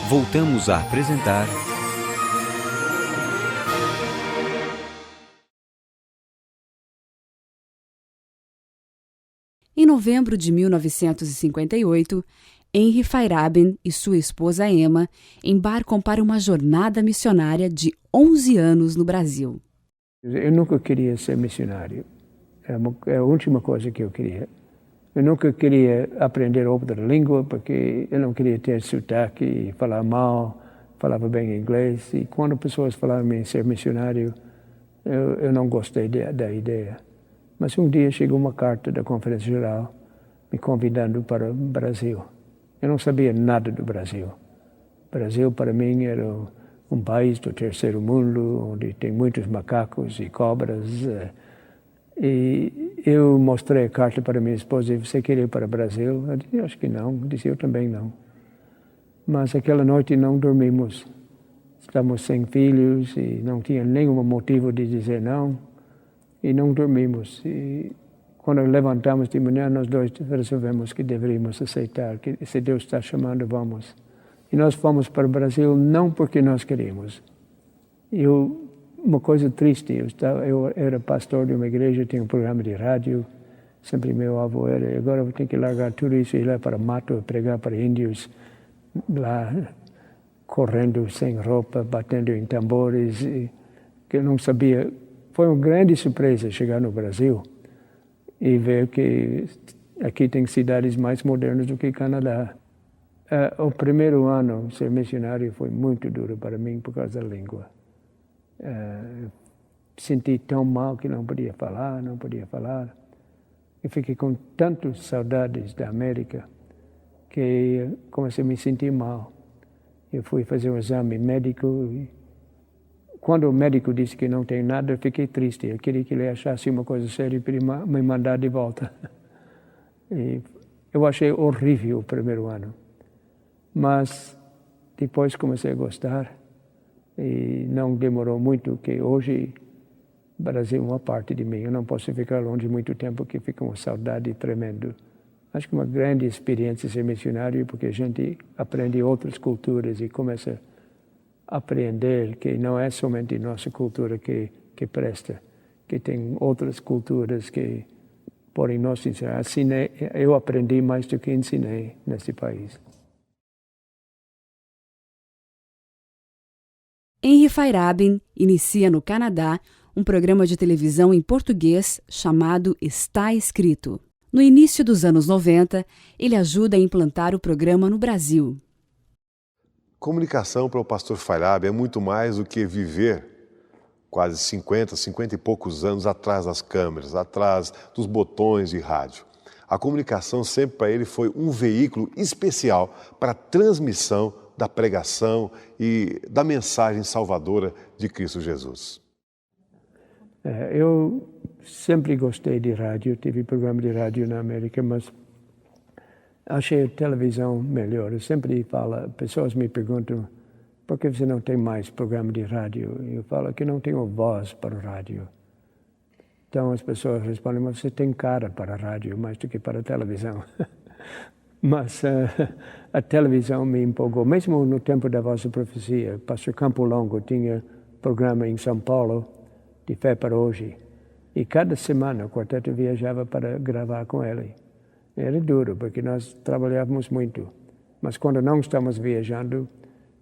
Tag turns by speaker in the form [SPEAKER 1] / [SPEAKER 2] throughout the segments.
[SPEAKER 1] voltamos a apresentar
[SPEAKER 2] Em novembro de 1958, Henry Feierabend e sua esposa Emma embarcam para uma jornada missionária de 11 anos no Brasil.
[SPEAKER 3] Eu nunca queria ser missionário. É a última coisa que eu queria. Eu nunca queria aprender outra língua, porque eu não queria ter sotaque e falar mal, falava bem inglês. E quando pessoas falaram em ser missionário, eu não gostei da ideia. Mas um dia chegou uma carta da Conferência Geral me convidando para o Brasil. Eu não sabia nada do Brasil. O Brasil, para mim, era um país do terceiro mundo, onde tem muitos macacos e cobras. E eu mostrei a carta para minha esposa e disse: você quer ir para o Brasil? Ela disse: acho que não. Eu disse: eu também não. Mas aquela noite não dormimos. Estávamos sem filhos e não tinha nenhum motivo de dizer não. E não dormimos. E quando levantamos de manhã, nós dois resolvemos que deveríamos aceitar, que se Deus está chamando, vamos. E nós fomos para o Brasil não porque nós queríamos. Uma coisa triste, eu era pastor de uma igreja, tinha um programa de rádio, sempre meu avô era, e agora eu tenho que largar tudo isso e ir lá para o mato, pregar para índios, lá correndo sem roupa, batendo em tambores, que eu não sabia. Foi uma grande surpresa chegar no Brasil e ver que aqui tem cidades mais modernas do que Canadá. O primeiro ano, ser missionário, foi muito duro para mim por causa da língua. Senti tão mal que não podia falar. Eu fiquei com tantas saudades da América que comecei a me sentir mal. Eu fui fazer um exame médico e quando o médico disse que não tem nada, eu fiquei triste. Eu queria que ele achasse uma coisa séria para me mandar de volta. E eu achei horrível o primeiro ano. Mas depois comecei a gostar. E não demorou muito, que hoje o Brasil é uma parte de mim. Eu não posso ficar longe muito tempo, porque fica uma saudade tremenda. Acho que é uma grande experiência ser missionário, porque a gente aprende outras culturas e começa a aprender que não é somente nossa cultura que presta, que tem outras culturas que podem nos ensinar. Eu aprendi mais do que ensinei nesse país.
[SPEAKER 2] Henry Feierabend inicia no Canadá um programa de televisão em português chamado Está Escrito. No início dos anos 90, ele ajuda a implantar o programa no Brasil.
[SPEAKER 4] Comunicação para o pastor Feierabend é muito mais do que viver quase 50 e poucos anos atrás das câmeras, atrás dos botões de rádio. A comunicação sempre para ele foi um veículo especial para a transmissão da pregação e da mensagem salvadora de Cristo Jesus.
[SPEAKER 3] Eu sempre gostei de rádio, tive programa de rádio na América, mas achei a televisão melhor. Eu sempre falo, pessoas me perguntam, por que você não tem mais programa de rádio? Eu falo que não tenho voz para o rádio. Então as pessoas respondem, mas você tem cara para a rádio mais do que para a televisão. Mas a televisão me empolgou. Mesmo no tempo da vossa profecia, pastor Campo Longo tinha programa em São Paulo, de Fé para Hoje. E cada semana o quarteto viajava para gravar com ele. Era duro, porque nós trabalhávamos muito. Mas quando não estávamos viajando,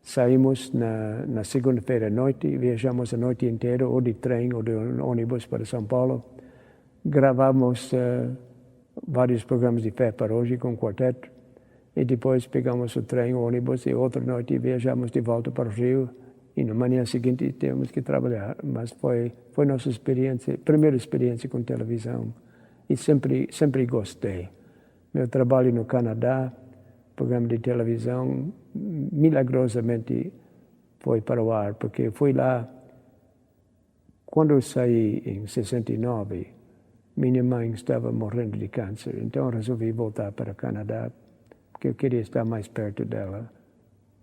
[SPEAKER 3] saímos na segunda-feira à noite, viajamos a noite inteira, ou de trem ou de ônibus para São Paulo. Gravamos vários programas de Fé para Hoje com o quarteto. E depois pegamos o trem, o ônibus, e outra noite viajamos de volta para o Rio. E na manhã seguinte temos que trabalhar. Mas foi nossa experiência, primeira experiência com televisão. E sempre gostei. Meu trabalho no Canadá, programa de televisão, milagrosamente foi para o ar, porque fui lá, quando eu saí em 69, minha mãe estava morrendo de câncer, então eu resolvi voltar para o Canadá, porque eu queria estar mais perto dela.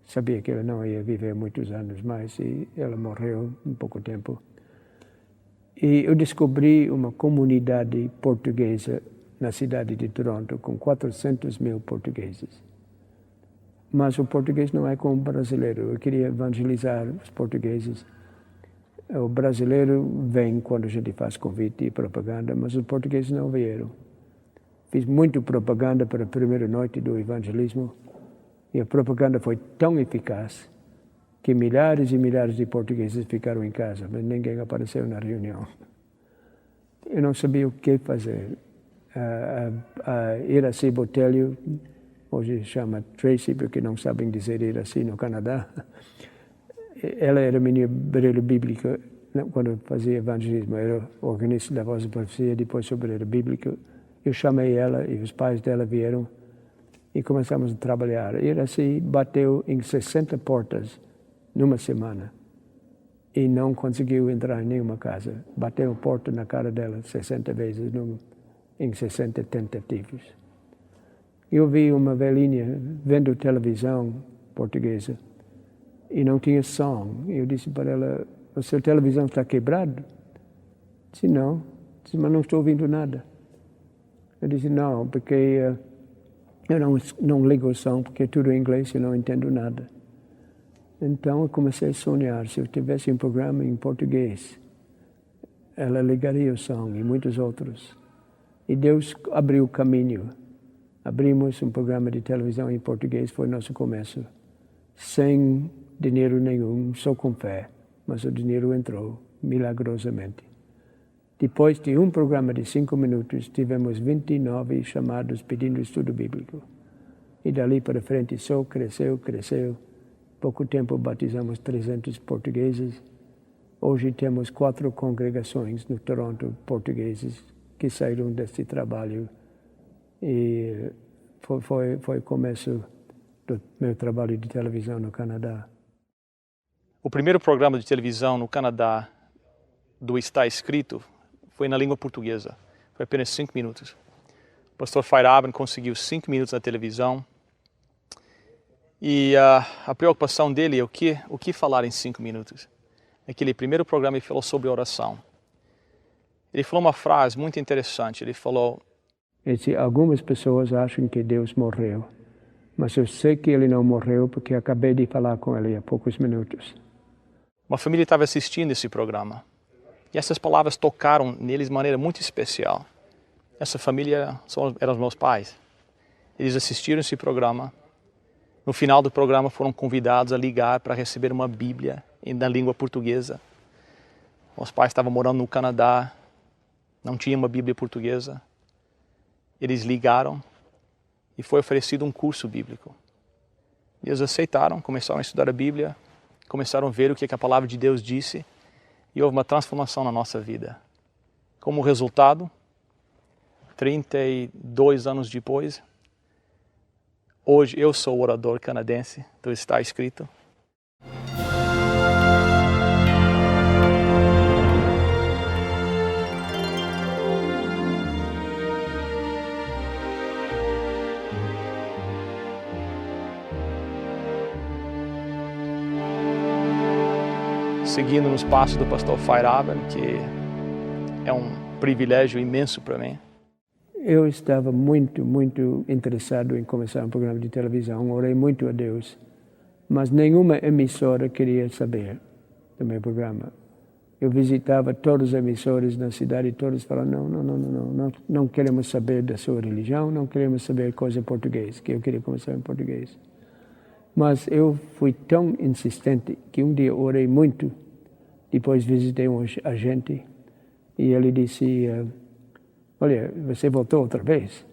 [SPEAKER 3] Sabia que ela não ia viver muitos anos mais e ela morreu em pouco tempo. E eu descobri uma comunidade portuguesa na cidade de Toronto, com 400 mil portugueses. Mas o português não é como o brasileiro. Eu queria evangelizar os portugueses. O brasileiro vem quando a gente faz convite e propaganda, mas os portugueses não vieram. Fiz muito propaganda para a primeira noite do evangelismo e a propaganda foi tão eficaz que milhares e milhares de portugueses ficaram em casa, mas ninguém apareceu na reunião. Eu não sabia o que fazer. A Iracy Botelho, hoje chama Tracy, porque não sabem dizer Iracy no Canadá. Ela era minha obreira bíblica quando eu fazia evangelismo. Era organista da Voz da Profecia, depois obreira bíblica. Eu chamei ela e os pais dela vieram e começamos a trabalhar. Iracy bateu em 60 portas numa semana e não conseguiu entrar em nenhuma casa. Bateu a porta na cara dela 60 vezes em 60 tentativas. Eu vi uma velhinha vendo televisão portuguesa e não tinha som. Eu disse para ela, a sua televisão está quebrada? Disse, não. Disse, mas não estou ouvindo nada. Eu disse, não, porque eu não ligo o som, porque é tudo em inglês e não entendo nada. Então eu comecei a sonhar, se eu tivesse um programa em português, ela ligaria o som e muitos outros. E Deus abriu o caminho. Abrimos um programa de televisão em português, foi nosso começo. Sem dinheiro nenhum, só com fé. Mas o dinheiro entrou, milagrosamente. Depois de um programa de 5 minutos, tivemos 29 chamados pedindo estudo bíblico. E dali para frente só cresceu. Pouco tempo batizamos 300 portugueses. Hoje temos 4 congregações no Toronto portugueses que saíram deste trabalho. E foi o começo do meu trabalho de televisão no Canadá.
[SPEAKER 5] O primeiro programa de televisão no Canadá do Está Escrito foi na língua portuguesa. Foi apenas 5 minutos. O pastor Feyerabend conseguiu 5 minutos na televisão. E a preocupação dele é o que falar em 5 minutos. Naquele primeiro programa ele falou sobre oração. Ele falou uma frase muito interessante. Ele falou...
[SPEAKER 3] Algumas pessoas acham que Deus morreu, mas eu sei que ele não morreu porque acabei de falar com ele há poucos minutos.
[SPEAKER 5] Uma família estava assistindo esse programa e essas palavras tocaram neles de maneira muito especial. Essa família eram os meus pais. Eles assistiram esse programa. No final do programa foram convidados a ligar para receber uma Bíblia na língua portuguesa. Os pais estavam morando no Canadá, não tinham uma Bíblia portuguesa. Eles ligaram e foi oferecido um curso bíblico. E eles aceitaram, começaram a estudar a Bíblia, começaram a ver o que a palavra de Deus disse e houve uma transformação na nossa vida. Como resultado, 32 anos depois, hoje eu sou o orador canadense do Está Escrito. Seguindo nos passos do pastor Feyerabend, que é um privilégio imenso para mim.
[SPEAKER 3] Eu estava muito interessado em começar um programa de televisão, orei muito a Deus, mas nenhuma emissora queria saber do meu programa. Eu visitava todas as emissoras na cidade e todos falaram, não queremos saber da sua religião, não queremos saber coisa em português, que eu queria começar em português. Mas eu fui tão insistente que um dia orei muito, depois visitei um agente e ele disse, olha, você voltou outra vez?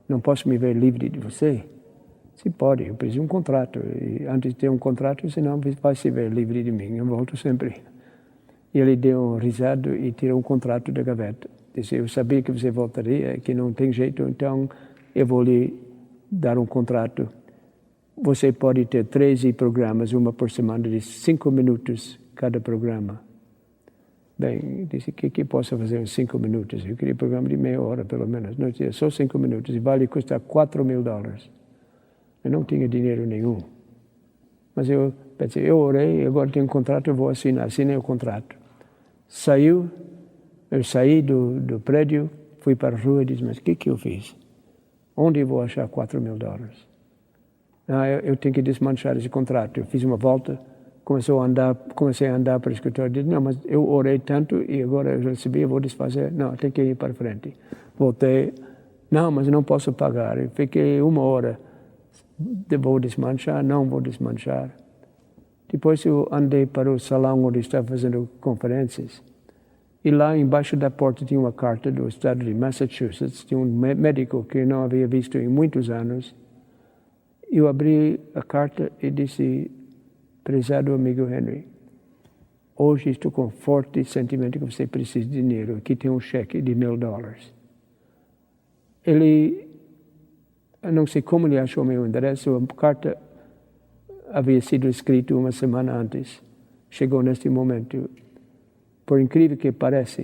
[SPEAKER 3] Não posso me ver livre de você? Sim, pode, eu preciso de um contrato. E antes de ter um contrato, senão vai se ver livre de mim, eu volto sempre. E ele deu um risado e tirou um contrato da gaveta. Disse, eu sabia que você voltaria, que não tem jeito, então eu vou lhe dar um contrato. Você pode ter 13 programas, uma por semana, de 5 minutos cada programa. Bem, disse, o que posso fazer em 5 minutos? Eu queria um programa de meia hora, pelo menos. Não tinha só 5 minutos e vale custar $4.000. Eu não tinha dinheiro nenhum. Mas eu pensei, eu orei, agora tenho um contrato, eu vou assinar. Assinei o contrato. Eu saí do prédio, fui para a rua e disse, mas o que eu fiz? Onde eu vou achar $4.000? Não, eu tenho que desmanchar esse contrato. Eu fiz uma volta, comecei a andar para o escritório. Disse, não, mas eu orei tanto e agora eu recebi, eu vou desfazer. Não, tem que ir para frente. Voltei, não, mas não posso pagar. Eu fiquei 1 hora. Vou desmanchar? Não vou desmanchar. Depois eu andei para o salão onde estava fazendo conferências. E lá embaixo da porta tinha uma carta do estado de Massachusetts, de um médico que eu não havia visto em muitos anos. Eu abri a carta e disse, prezado amigo Henry, hoje estou com forte sentimento que você precisa de dinheiro. Aqui tem um cheque de $1.000. Ele, eu não sei como ele achou meu endereço, a carta havia sido escrita 1 semana antes. Chegou neste momento. Por incrível que pareça,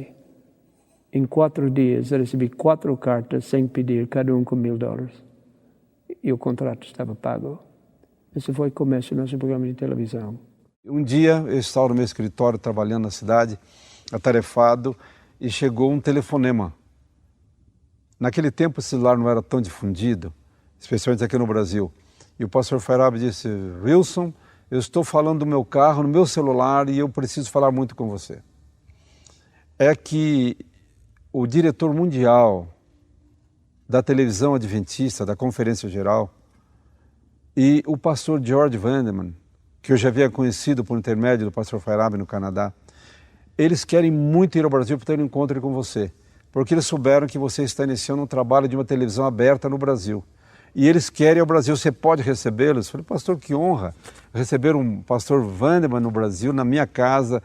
[SPEAKER 3] em 4 dias eu recebi 4 cartas sem pedir, cada um com $1.000. E o contrato estava pago. Esse foi o começo do nosso programa de televisão.
[SPEAKER 6] Um dia eu estava no meu escritório trabalhando na cidade, atarefado, e chegou um telefonema. Naquele tempo o celular não era tão difundido, especialmente aqui no Brasil. E o pastor Feirabi disse, Wilson, eu estou falando do meu carro, no meu celular, e eu preciso falar muito com você. É que o diretor mundial da televisão adventista, da Conferência Geral, e o pastor George Vandeman, que eu já havia conhecido por intermédio do pastor Feirabi no Canadá, eles querem muito ir ao Brasil para ter um encontro com você, porque eles souberam que você está iniciando um trabalho de uma televisão aberta no Brasil. E eles querem ir ao Brasil, você pode recebê-los? Eu falei, pastor, que honra receber um pastor Vandeman no Brasil, na minha casa.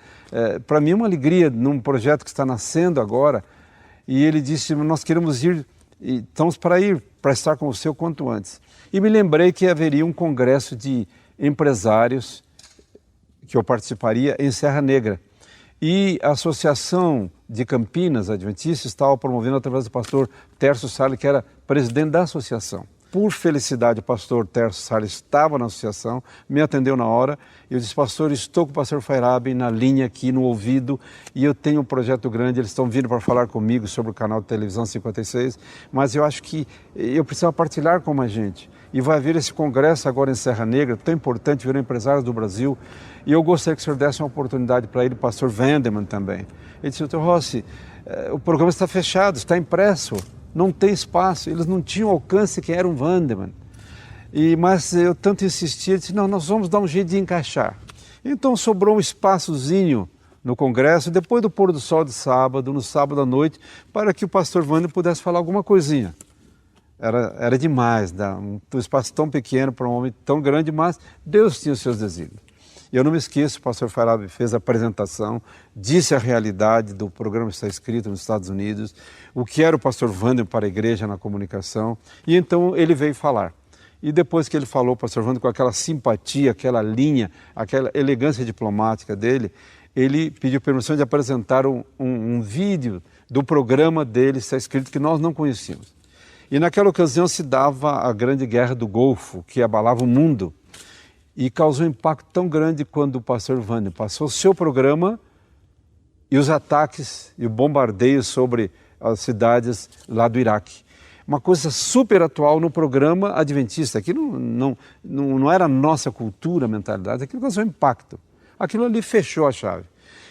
[SPEAKER 6] Para mim é uma alegria num projeto que está nascendo agora. E ele disse, nós queremos ir, e estamos para ir, para estar com você o quanto antes. E me lembrei que haveria um congresso de empresários que eu participaria em Serra Negra. E a Associação de Campinas Adventista estava promovendo através do pastor Tércio Salles, que era presidente da associação. Por felicidade, o pastor Tércio Salles estava na associação, me atendeu na hora. Eu disse, pastor, estou com o pastor Feirabi na linha aqui, no ouvido, e eu tenho um projeto grande, eles estão vindo para falar comigo sobre o canal de televisão 56, mas eu acho que eu preciso partilhar com mais gente. E vai haver esse congresso agora em Serra Negra, tão importante, viram empresários do Brasil, e eu gostaria que o senhor desse uma oportunidade para ele, o pastor Vandeman também. Ele disse, doutor Rossi, o programa está fechado, está impresso. Não tem espaço, eles não tinham alcance quem era um Vandeman. Mas eu tanto insisti, ele disse, não, nós vamos dar um jeito de encaixar. Então sobrou um espaçozinho no congresso, depois do pôr do sol de sábado, no sábado à noite, para que o pastor Vandeman pudesse falar alguma coisinha. Era demais, um espaço tão pequeno para um homem tão grande, mas Deus tinha os seus desígnios. E eu não me esqueço, o pastor Feirabi fez a apresentação, disse a realidade do programa que está escrito nos Estados Unidos, o que era o pastor Vandeman para a igreja na comunicação, e então ele veio falar. E depois que ele falou, o pastor Vandeman, com aquela simpatia, aquela linha, aquela elegância diplomática dele, ele pediu permissão de apresentar um vídeo do programa dele, está escrito, que nós não conhecíamos. E naquela ocasião se dava a grande guerra do Golfo, que abalava o mundo. E causou um impacto tão grande quando o pastor Vandeman passou o seu programa e os ataques e o bombardeio sobre as cidades lá do Iraque. Uma coisa super atual no programa adventista. Aquilo não era a nossa cultura, a mentalidade, aquilo causou impacto. Aquilo ali fechou a chave.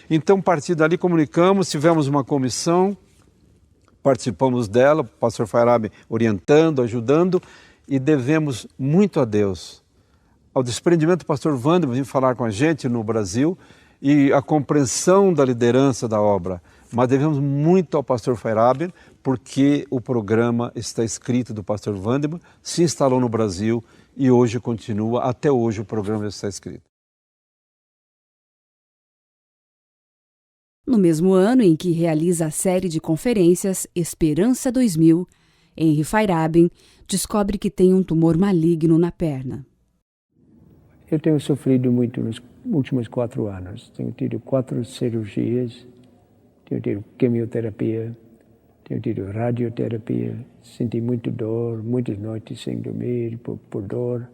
[SPEAKER 6] Então, a partir dali, comunicamos, tivemos uma comissão, participamos dela, o pastor Feirabi orientando, ajudando, e devemos muito a Deus. Ao desprendimento do pastor Vandeman vir falar com a gente no Brasil e a compreensão da liderança da obra. Mas devemos muito ao pastor Feirabi, porque o programa está escrito do pastor Vandeman, se instalou no Brasil e hoje continua, até hoje o programa está escrito.
[SPEAKER 2] No mesmo ano em que realiza a série de conferências Esperança 2000, Henry Feirabi descobre que tem um tumor maligno na perna.
[SPEAKER 3] Eu tenho sofrido muito nos últimos 4 anos. Tenho tido 4 cirurgias, tenho tido quimioterapia, tenho tido radioterapia, senti muito dor, muitas noites sem dormir por dor.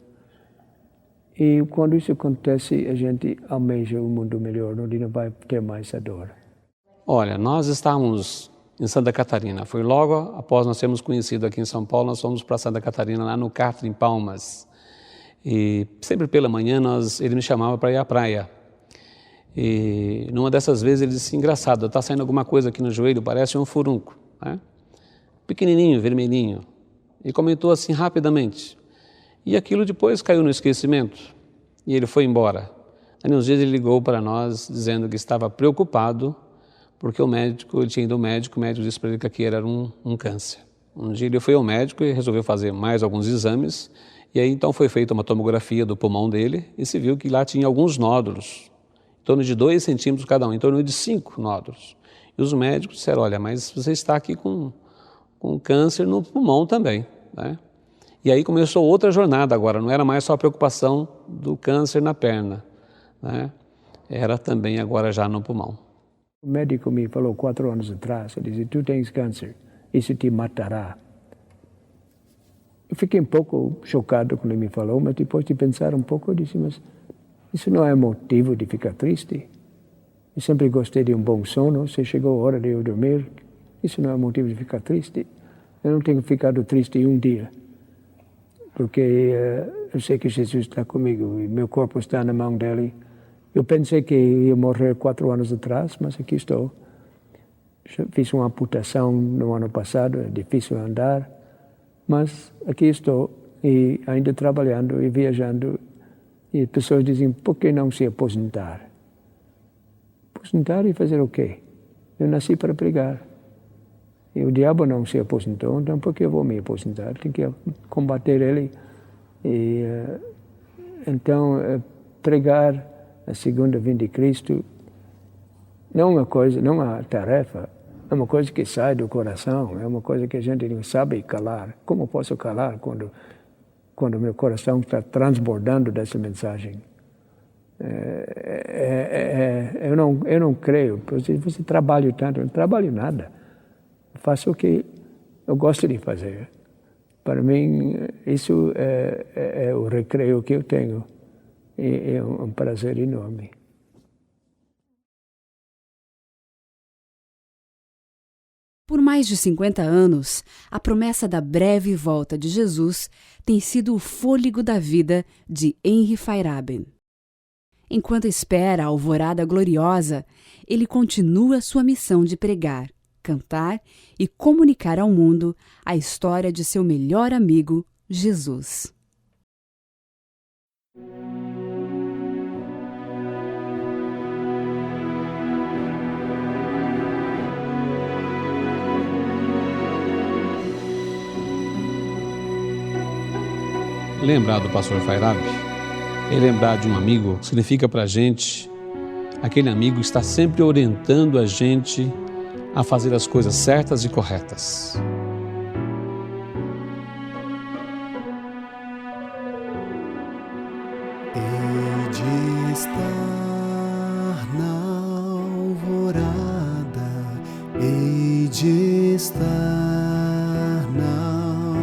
[SPEAKER 3] E quando isso acontece, a gente almeja um mundo melhor, onde não vai ter mais essa dor.
[SPEAKER 7] Olha, nós estávamos em Santa Catarina. Foi logo após nós termos conhecido aqui em São Paulo, nós fomos para Santa Catarina, lá no Castro, em Palmas. E sempre pela manhã ele me chamava para ir à praia. E numa dessas vezes ele disse, engraçado, está saindo alguma coisa aqui no joelho, parece um furúnculo, né? Pequenininho, vermelhinho. E comentou assim rapidamente. E aquilo depois caiu no esquecimento. E ele foi embora. Aí uns dias ele ligou para nós dizendo que estava preocupado porque ele tinha ido ao médico, o médico disse para ele que aqui era um câncer. Um dia ele foi ao médico e resolveu fazer mais alguns exames. E aí então foi feita uma tomografia do pulmão dele e se viu que lá tinha alguns nódulos, em torno de 2 centímetros cada um, em torno de 5 nódulos. E os médicos disseram, olha, mas você está aqui com câncer no pulmão também, né? E aí começou outra jornada agora, não era mais só a preocupação do câncer na perna, né? Era também agora já no pulmão.
[SPEAKER 3] O médico me falou 4 anos atrás, ele disse, tu tens câncer, isso te matará. Eu fiquei um pouco chocado quando ele me falou, mas depois de pensar um pouco, eu disse, mas isso não é motivo de ficar triste. Eu sempre gostei de um bom sono, se chegou a hora de eu dormir, isso não é motivo de ficar triste. Eu não tenho ficado triste um dia, porque eu sei que Jesus está comigo e meu corpo está na mão dele. Eu pensei que ia morrer 4 anos atrás, mas aqui estou. Fiz uma amputação no ano passado, é difícil andar, mas aqui estou e ainda trabalhando e viajando. E pessoas dizem, por que não se aposentar? Aposentar e fazer o quê? Eu nasci para pregar. E o diabo não se aposentou, então por que eu vou me aposentar? Tenho que combater ele. E, então, pregar a segunda vinda de Cristo não é uma tarefa, é uma coisa que sai do coração, é uma coisa que a gente não sabe calar. Como posso calar quando meu coração está transbordando dessa mensagem? Eu não creio. Você trabalha tanto, eu não trabalho nada. Eu faço o que eu gosto de fazer. Para mim, isso é o recreio que eu tenho. E é um prazer enorme.
[SPEAKER 2] Por mais de 50 anos, a promessa da breve volta de Jesus tem sido o fôlego da vida de Henry Feyerabend. Enquanto espera a alvorada gloriosa, ele continua sua missão de pregar, cantar e comunicar ao mundo a história de seu melhor amigo, Jesus.
[SPEAKER 7] Lembrar do pastor Feyerabend e lembrar de um amigo significa para a gente, aquele amigo está sempre orientando a gente a fazer as coisas certas e corretas.
[SPEAKER 1] Hei de estar na alvorada, hei de estar na...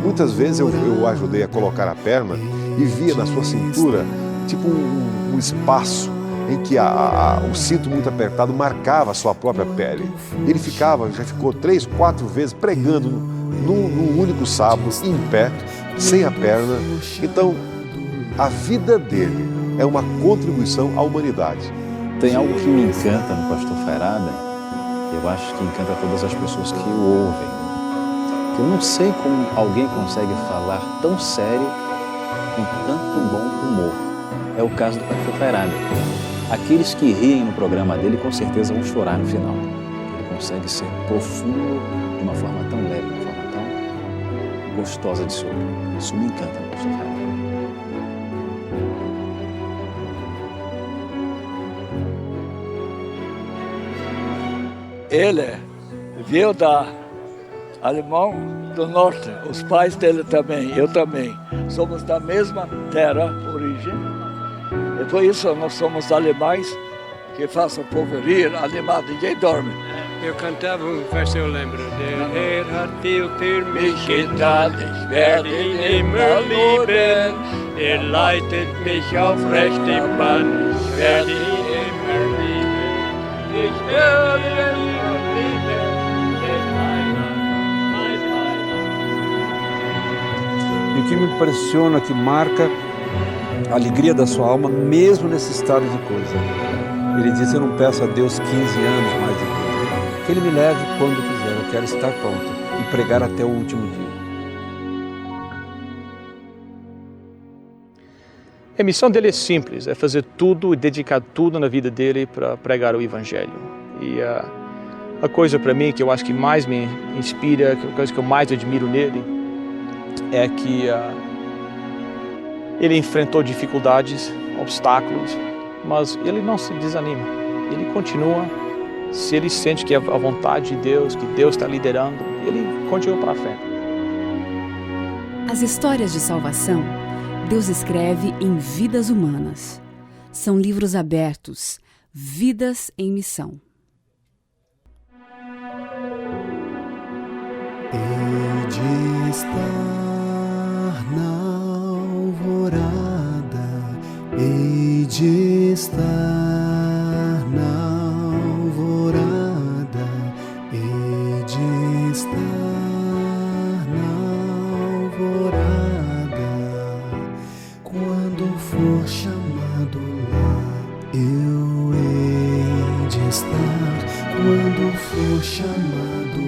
[SPEAKER 4] Muitas vezes eu ajudei a colocar a perna e via na sua cintura tipo um espaço em que o cinto muito apertado marcava a sua própria pele. Ele já ficou 3, 4 vezes pregando num único sábado, em pé, sem a perna. Então, a vida dele é uma contribuição à humanidade.
[SPEAKER 8] Tem algo que me encanta no pastor Feyerabend, eu acho que encanta todas as pessoas que o ouvem. Eu não sei como alguém consegue falar tão sério com tanto bom humor. É o caso do pastor Feyerabend. Aqueles que riem no programa dele com certeza vão chorar no final. Ele consegue ser profundo de uma forma tão leve, de uma forma tão gostosa de se ouvir. Isso me encanta no pastor Feyerabend.
[SPEAKER 9] Ele veio da Alemão do Norte, os pais dele também, eu também. Somos da mesma terra, origem. E por isso nós somos alemães que fazem o povo rir, animar, ninguém dorme.
[SPEAKER 10] Eu cantava um verso, eu lembro. Der Herr hat viel für mich
[SPEAKER 9] getan, ich werde ihn immer lieben.
[SPEAKER 10] leitet mich auf rechte Bahn, ich werde ihn immer lieben. Ich werde ihn immer lieben, denn
[SPEAKER 6] E o que me impressiona, que marca, a alegria da sua alma, mesmo nesse estado de coisa. Ele diz: eu não peço a Deus 15 anos mais de vida, que Ele me leve quando quiser, eu quero estar pronto e pregar até o último dia.
[SPEAKER 5] A missão dele é simples, é fazer tudo e dedicar tudo na vida dele para pregar o Evangelho. E a coisa para mim que eu acho que mais me inspira, a coisa que eu mais admiro nele, é que ele enfrentou dificuldades, obstáculos, mas ele não se desanima. Ele continua, se ele sente que é a vontade de Deus, que Deus está liderando, ele continua para frente.
[SPEAKER 2] As histórias de salvação, Deus escreve em vidas humanas. São livros abertos, vidas em missão.
[SPEAKER 1] Hei de estar na alvorada, hei de estar na alvorada, hei de estar na alvorada. Quando for chamado lá, eu hei de estar. Quando for chamado